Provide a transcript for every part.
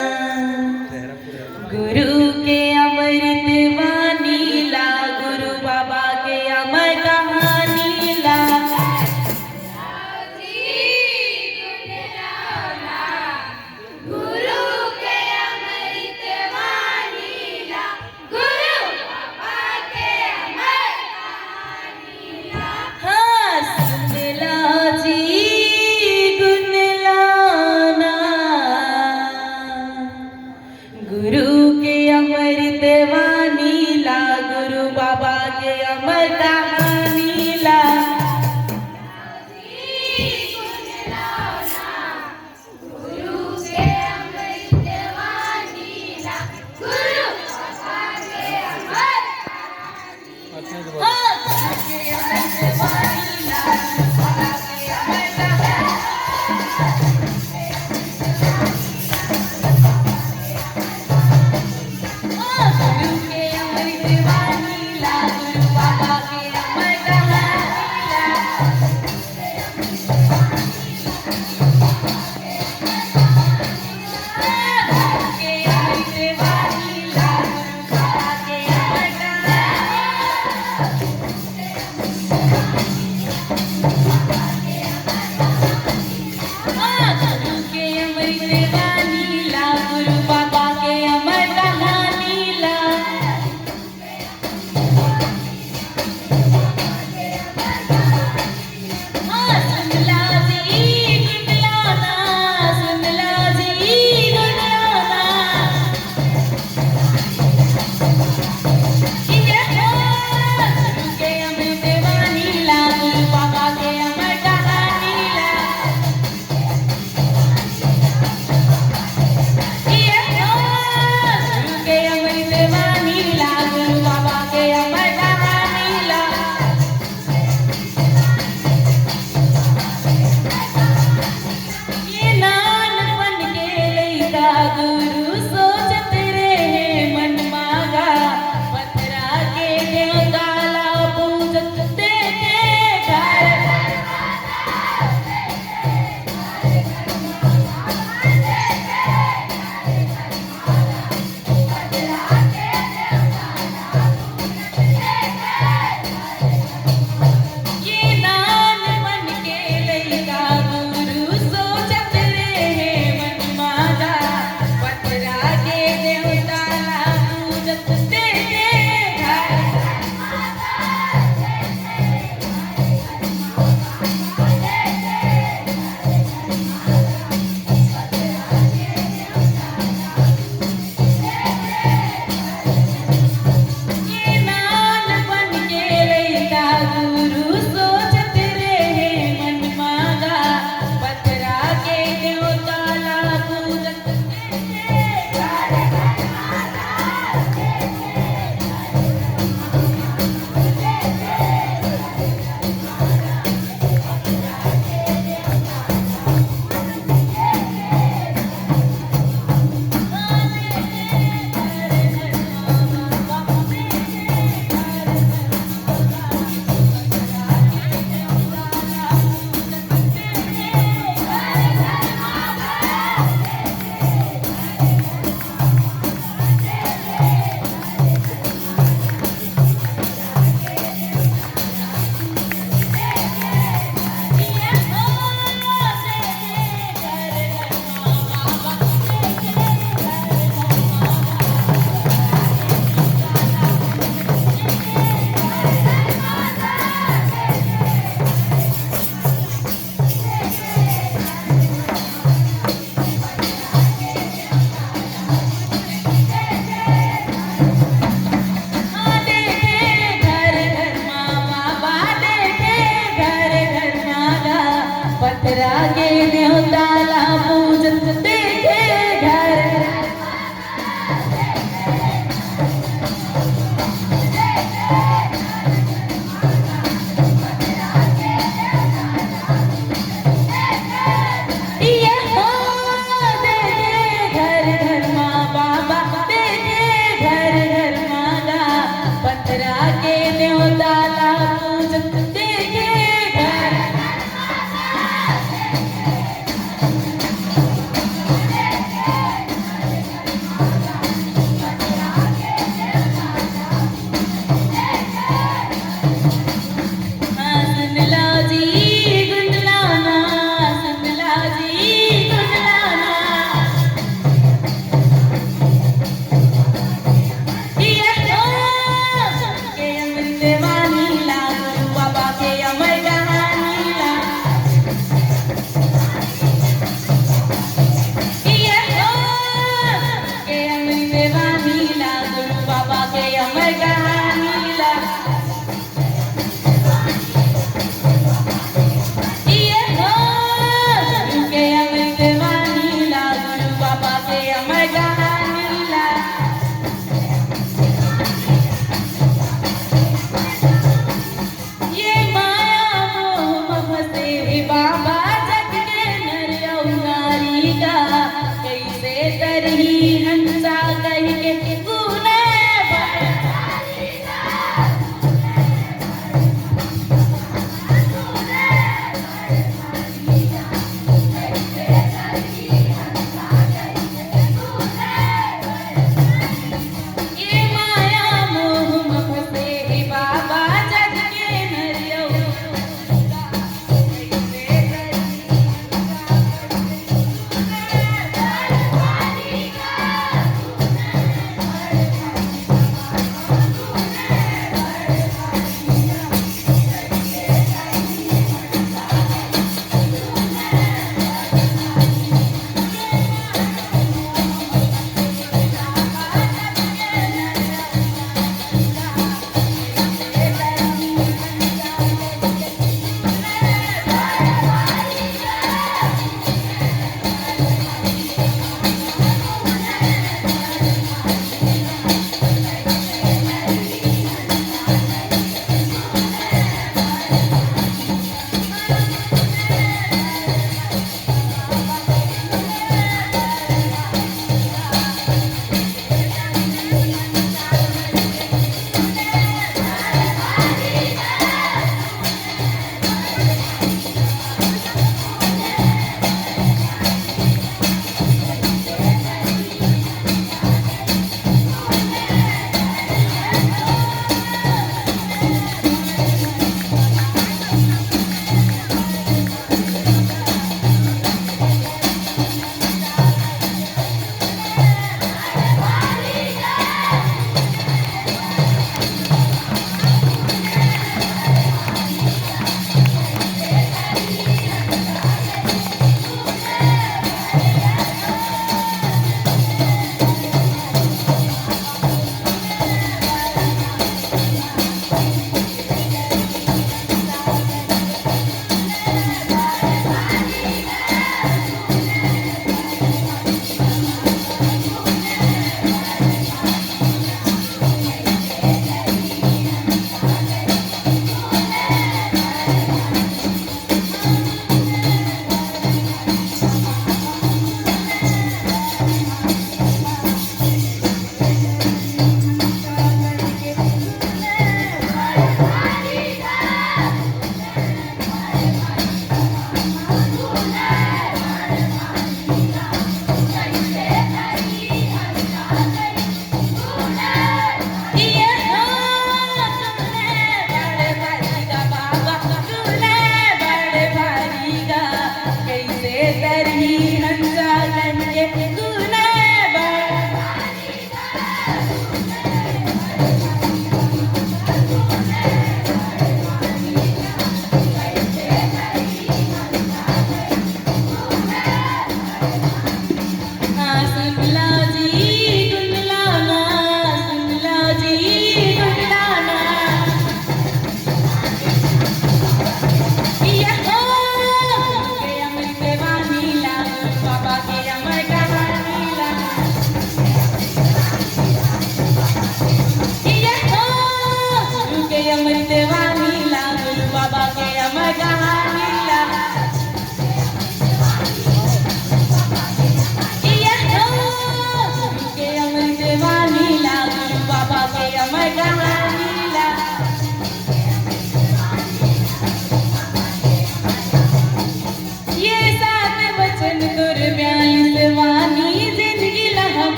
गुरु के अमृत वाणी ला, गुरु बाबा के अमर कहानी ला। गुरु के अमृत वाणी ला, गुरु बाबा के अमर कहानी ला। हाँ सुन ला जी गुन लाना, गुरु के अमृत वाणी ला, गुरु बाबा के अमर कहानी ला। गुरु के अमृत वाणी ला, गुरु बाबा के अमर हाँ गुरु के अमृत वाणी ला, गुरु बाबा के अमर कहानी। हाँ गुरु के अमृत वाणी ला, गुरु बाबा के अमर कहानी ला। गुरु के अमृत वाणी ला, गुरु बाबा के अमर कहानी। गुरु के अमृत वाणी ला, गुरु बाबा के अमर कहानी ला। सुन ला जी गुन लाना, सुन ला जी गुन लाना। गुरु के अमृत वाणी ला, गुरु बाबा के अमर कहानी ला। गुरु के अमृत वाणी ला, गुरु बाबा के अमर कहानी ला। ये नानपन के लइका गुरु सोचत रहे मन मागा, पतरा के न्योताला पूजत देखे घर। ये नानपन के लइका गुरु सोचत रहे मन मागा, पतरा बगानीला ये माया मोह फसे बाबा जग के नर और नारी का कैसे तरही हंसा कह के तूने ये माया मोह फसे बाबा जग के नर और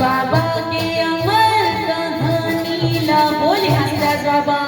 बाबा के अमर कहानी ला बोले हंसराज बाबा